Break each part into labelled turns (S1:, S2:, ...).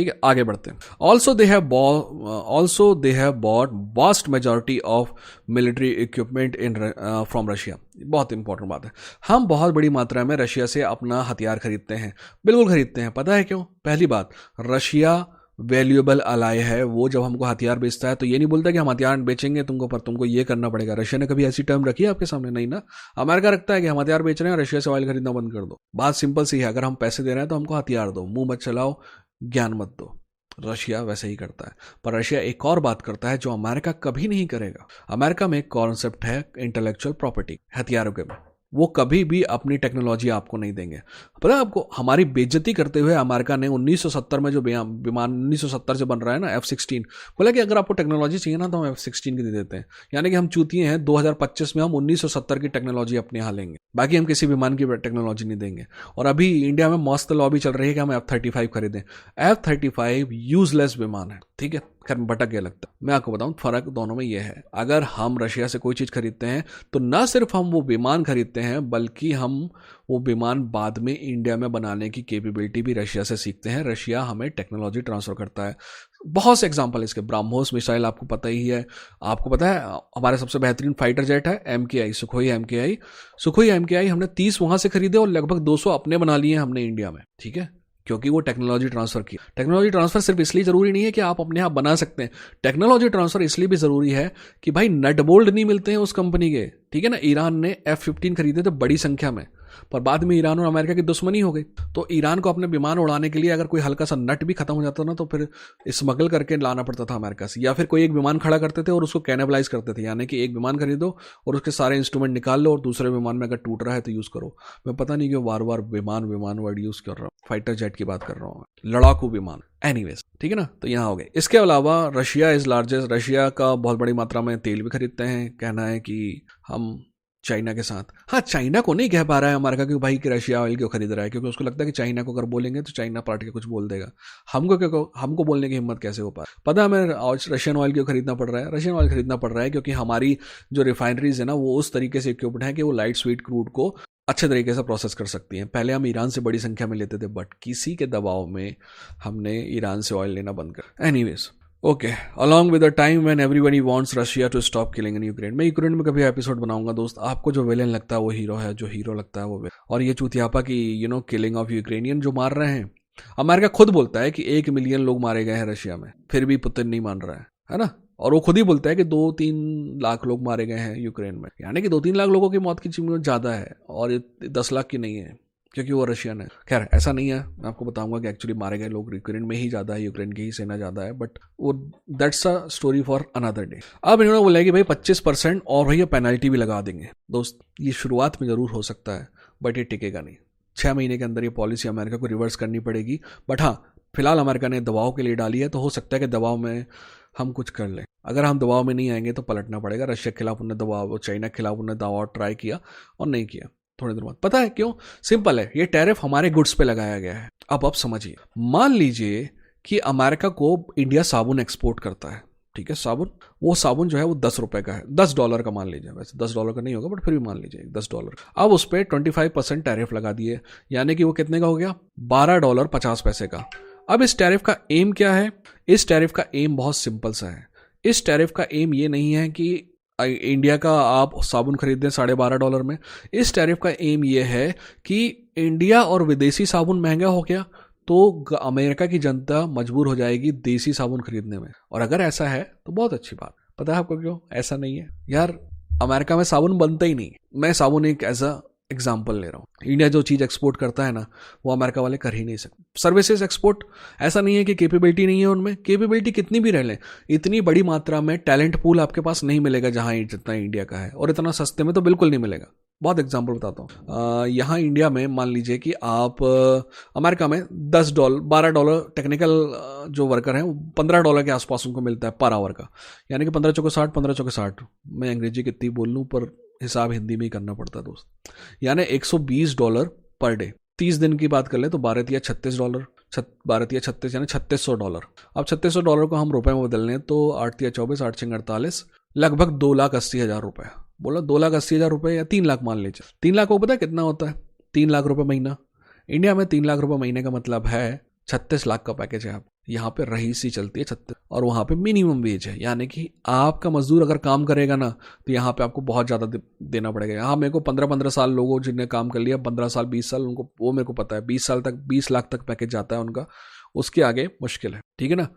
S1: ठीक है, आगे बढ़ते हैं। Also they have bought vast majority of military equipment in from Russia. बहुत इंपॉर्टेंट बात है, हम बहुत बड़ी मात्रा में रशिया से अपना हथियार खरीदते हैं। बिल्कुल खरीदते हैं, पता है क्यों? पहली बात, रशिया वैल्यूएबल अलाय है। वो जब हमको हथियार बेचता है तो ये नहीं बोलता कि हम हथियार बेचेंगे तुमको, पर तुमको ये करना पड़ेगा। रशिया ने कभी ऐसी टर्म रखी है आपके सामने? नहीं ना। अमेरिका रखता है कि हम हथियार बेच रहे हैं, रशिया से ऑयल खरीदना बंद कर दो। बात सिंपल सी है, अगर हम पैसे दे रहे हैं तो हमको हथियार दो, मुंह मत चलाओ, ज्ञान मत दो। रशिया वैसे ही करता है। पर रशिया एक और बात करता है जो अमेरिका कभी नहीं करेगा। अमेरिका में एक कॉन्सेप्ट है इंटेलेक्चुअल प्रॉपर्टी, हथियारों के में। वो कभी भी अपनी टेक्नोलॉजी आपको नहीं देंगे। पता है आपको, हमारी बेइज्जती करते हुए अमेरिका ने 1970 में जो विमान 1970 से बन रहा है ना F-16, बोला कि अगर आपको टेक्नोलॉजी चाहिए ना तो हम F-16 की दे देते हैं। यानी कि हम चूतिए हैं, 2025 में हम 1970 की टेक्नोलॉजी अपने यहाँ लेंगे, बाकी हम किसी विमान की टेक्नोलॉजी नहीं देंगे। और अभी इंडिया में मस्त लॉबी चल रही है कि हम F-35 खरीदें। F-35 यूजलेस विमान है, ठीक है, खैर भटक गया लगता है। मैं आपको बताऊं फर्क दोनों में यह है, अगर हम रशिया से कोई चीज़ खरीदते हैं तो ना सिर्फ हम वो विमान खरीदते हैं, बल्कि हम वो विमान बाद में इंडिया में बनाने की कैपेबिलिटी भी रशिया से सीखते हैं। रशिया हमें टेक्नोलॉजी ट्रांसफर करता है। बहुत से एग्जांपल इसके, ब्राह्मोस मिसाइल आपको पता ही है। आपको पता है हमारे सबसे बेहतरीन फाइटर जेट है MKI, सुखोई MKI हमने 30 वहां से खरीदे और लगभग 200 अपने बना लिए हमने इंडिया में, ठीक है, क्योंकि वो टेक्नोलॉजी ट्रांसफर की। टेक्नोलॉजी ट्रांसफर सिर्फ इसलिए जरूरी नहीं है कि आप अपने आप बना सकते हैं, टेक्नोलॉजी ट्रांसफर इसलिए भी जरूरी है कि भाई नट बोल्ट नहीं मिलते हैं उस कंपनी के, ठीक है ना। ईरान ने F-15 खरीदे थे बड़ी संख्या में, पर बाद में ईरान और अमेरिका की दुश्मनी हो गई। तो ईरान को अपने विमान उड़ाने के लिए अगर कोई हल्का सा नट भी खत्म हो जाता ना तो फिर स्मगल करके लाना पड़ता था अमेरिका से, या फिर कोई एक विमान खड़ा करते थे और उसको कैनेबलाइज करते थे, यानी कि एक विमान खरीदो और उसके सारे इंस्ट्रूमेंट निकाल लो और दूसरे विमान में अगर टूट रहा है तो यूज़ करो। मैं पता नहीं क्यों बार बार विमान वर्ड यूज़ कर रहा हूँ, फाइटर जेट की बात कर रहा हूँ, लड़ाकू विमान। एनीवेज, ठीक है ना, तो यहाँ हो गए। इसके अलावा रशिया इज लार्जेस्ट, रशिया का बहुत बड़ी मात्रा में तेल भी खरीदते हैं। कहना है कि हम चाइना के साथ, हाँ, चाइना को नहीं कह पा रहा है अमेरिका कि भाई कि रशिया ऑयल क्यों खरीद रहा है, क्योंकि उसको लगता है कि चाइना को अगर बोलेंगे तो चाइना पार्ट के कुछ बोल देगा। हमको बोलने की हिम्मत कैसे हो पा रहा है? पता है हमें आज रशियन ऑयल क्यों खरीदना पड़ रहा है? रशियन ऑयल खरीदना पड़ रहा है क्योंकि हमारी जो रिफाइनरीज है ना वो उस तरीके से इक्विप्ड है कि वो लाइट स्वीट क्रूड को अच्छे तरीके से प्रोसेस कर सकती हैं। पहले हम ईरान से बड़ी संख्या में लेते थे, बट किसी के दबाव में हमने ईरान से ऑयल लेना बंद कर। Anyways, okay, along with the time when everybody wants Russia to stop killing in Ukraine. मैं यूक्रेन में कभी एपिसोड बनाऊंगा दोस्त। आपको जो विलेन लगता है वो हीरो है, जो हीरो लगता है वो विलेन। और ये चूतियापा की किलिंग ऑफ यूक्रेनियन जो मार रहे हैं, अमेरिका खुद बोलता है कि 1 मिलियन लोग मारे गए हैं रशिया में, फिर भी पुतिन नहीं मान रहा है ना। और वो खुद ही बोलता है कि 2-3 लाख लोग मारे गए हैं यूक्रेन में, यानी कि 2-3 लाख लोगों की मौत की कीमत ज़्यादा है और 10 लाख की नहीं है, क्योंकि वो रशियन है। खैर ऐसा नहीं है, मैं आपको बताऊंगा कि एक्चुअली मारे गए लोग यूक्रेन में ही ज़्यादा है, यूक्रेन की ही सेना ज़्यादा है, बट वो that's a story for another day. अब इन्होंने बोला कि भाई 25% और भैया पेनल्टी भी लगा देंगे। दोस्त, ये शुरुआत में ज़रूर हो सकता है, बट ये टिकेगा नहीं। 6 महीने के अंदर ये पॉलिसी अमेरिका को रिवर्स करनी पड़ेगी। बट हाँ, फिलहाल अमेरिका ने दबाव के लिए डाली है, तो हो सकता है कि दबाव में हम कुछ कर लें। अगर हम दबाव में नहीं आएंगे तो पलटना पड़ेगा। रशिया के खिलाफ उन्होंने दबाव, चाइना के खिलाफ उन्होंने दबाव ट्राई किया और नहीं किया थोड़ी देर बाद। पता है क्यों? सिंपल है, ये टैरिफ हमारे गुड्स पे लगाया गया है। अब समझिए, मान लीजिए कि अमेरिका को इंडिया साबुन एक्सपोर्ट करता है, ठीक है, साबुन, वो साबुन जो है वो $10 का है, $10 का मान लीजिए, वैसे $10 का नहीं होगा बट फिर भी मान लीजिए $10। अब उस पर 25% टैरिफ लगा दिए, यानी कि वो कितने का हो गया? $12.50 का। अब इस टैरिफ का एम क्या है? इस टैरिफ का एम बहुत सिंपल सा है। इस टैरिफ का एम ये नहीं है कि इंडिया का आप साबुन खरीद दें $12.5 में। इस टैरिफ का एम ये है कि इंडिया और विदेशी साबुन महंगा हो गया तो अमेरिका की जनता मजबूर हो जाएगी देसी साबुन खरीदने में। और अगर ऐसा है तो बहुत अच्छी बात। पता है आपको क्यों ऐसा नहीं है? यार, अमेरिका में साबुन बनता ही नहीं। मैं साबुन एक एज अ एग्जाम्पल ले रहा हूँ। इंडिया जो चीज़ एक्सपोर्ट करता है ना, वो अमेरिका वाले कर ही नहीं सकते। सर्विसेज एक्सपोर्ट, ऐसा नहीं है कि कैपेबिलिटी नहीं है उनमें, कैपेबिलिटी कितनी भी रह लें, इतनी बड़ी मात्रा में टैलेंट पूल आपके पास नहीं मिलेगा जहाँ जितना इंडिया का है, और इतना सस्ते में तो बिल्कुल नहीं मिलेगा। बहुत एग्जाम्पल बताता हूँ। यहाँ इंडिया में मान लीजिए कि आप अमेरिका में $12 टेक्निकल जो वर्कर हैं वो $15 के आसपास उनको मिलता है पर आवर का, यानी कि 15 चौके 60, 15 चौके 60। मैं अंग्रेजी कितनी बोल लूँ पर हिसाब हिंदी में ही करना पड़ता है दोस्त, यानी $120 पर डे। 30 दिन की बात कर ले तो $12×36, $12×36 यानी $3600। अब $3600 को हम रुपए में बदल लें तो 8×24, 8×48, लगभग 2,80,000 रुपये। बोला 2,80,000 रुपये या 3 लाख मान लीजिए। 3 लाख को पता है कितना होता है? 3 लाख रुपये महीना। इंडिया में 3 लाख रुपये महीने का मतलब है 36 लाख का पैकेज है। आप यहाँ पे रईसी चलती है 36 और वहाँ पे मिनिमम वेज है, यानी कि आपका मजदूर अगर काम करेगा ना तो यहाँ पे आपको बहुत ज़्यादा देना पड़ेगा। यहाँ मेरे को 15-15 साल लोगों जिनने काम कर लिया, 15 साल 20 साल, उनको वो मेरे को पता है 20 साल तक 20 लाख तक पैकेज जाता है उनका, उसके आगे मुश्किल है। ठीक है ना।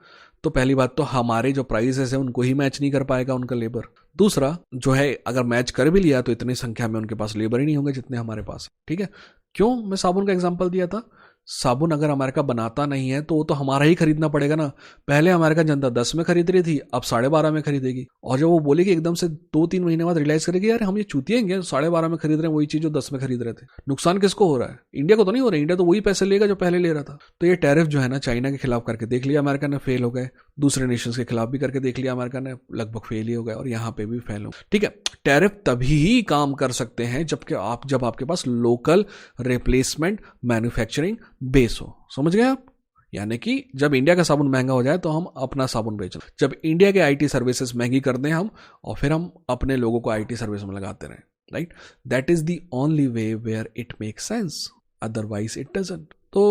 S1: तो पहली बात तो हमारे जो प्राइसेस है उनको ही मैच नहीं कर पाएगा उनका लेबर। दूसरा जो है, अगर मैच कर भी लिया तो इतनी संख्या में उनके पास लेबर ही नहीं होंगे जितने हमारे पास। ठीक है। क्यों मैं साबुन का एग्जाम्पल दिया था? साबुन अगर अमेरिका बनाता नहीं है तो वो तो हमारा ही खरीदना पड़ेगा ना। पहले अमेरिकन जनता 10 में खरीद रही थी, अब 12.5 में खरीदेगी। और जब वो बोलेगी एकदम से 2-3 महीने बाद रियलाइज करेगी यार हम ये चूतिएंगे, 12.5 में खरीद रहे हैं वही चीज जो 10 में खरीद रहे थे। नुकसान किसको हो रहा है? इंडिया को तो नहीं हो रहा है, इंडिया तो वही पैसे लेगा जो पहले ले रहा था। तो ये टैरिफ जो है ना, चाइना के खिलाफ करके देख लिया अमेरिका ने, फेल हो गए। दूसरे नेशंस के खिलाफ भी करके देख लिया अमेरिका ने, लगभग फेल ही हो गए, और यहाँ पे भी फेल हो। ठीक है। टैरिफ तभी ही काम कर सकते हैं जब आपके पास लोकल रिप्लेसमेंट मैन्युफैक्चरिंग बेस हो। समझ गए आप? यानी कि जब इंडिया का साबुन महंगा हो जाए तो हम अपना साबुन बेचें, जब इंडिया के आईटी सर्विसेज महंगी कर दें हम, और फिर हम अपने लोगों को आईटी सर्विस में लगाते रहें। Right, that is the only way where it makes sense, otherwise it doesn't. तो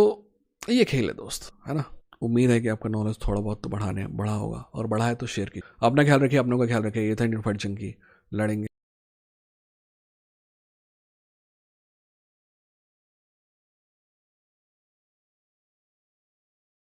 S1: ये खेल है दोस्त, है ना। उम्मीद है कि आपका नॉलेज थोड़ा बहुत तो बढ़ा होगा, और बढ़ा है तो शेयर की। अपना ख्याल रखिए, अपनों का ख्याल रखिए। ये था इंडियन फाइट चंकी, लड़ेंगे।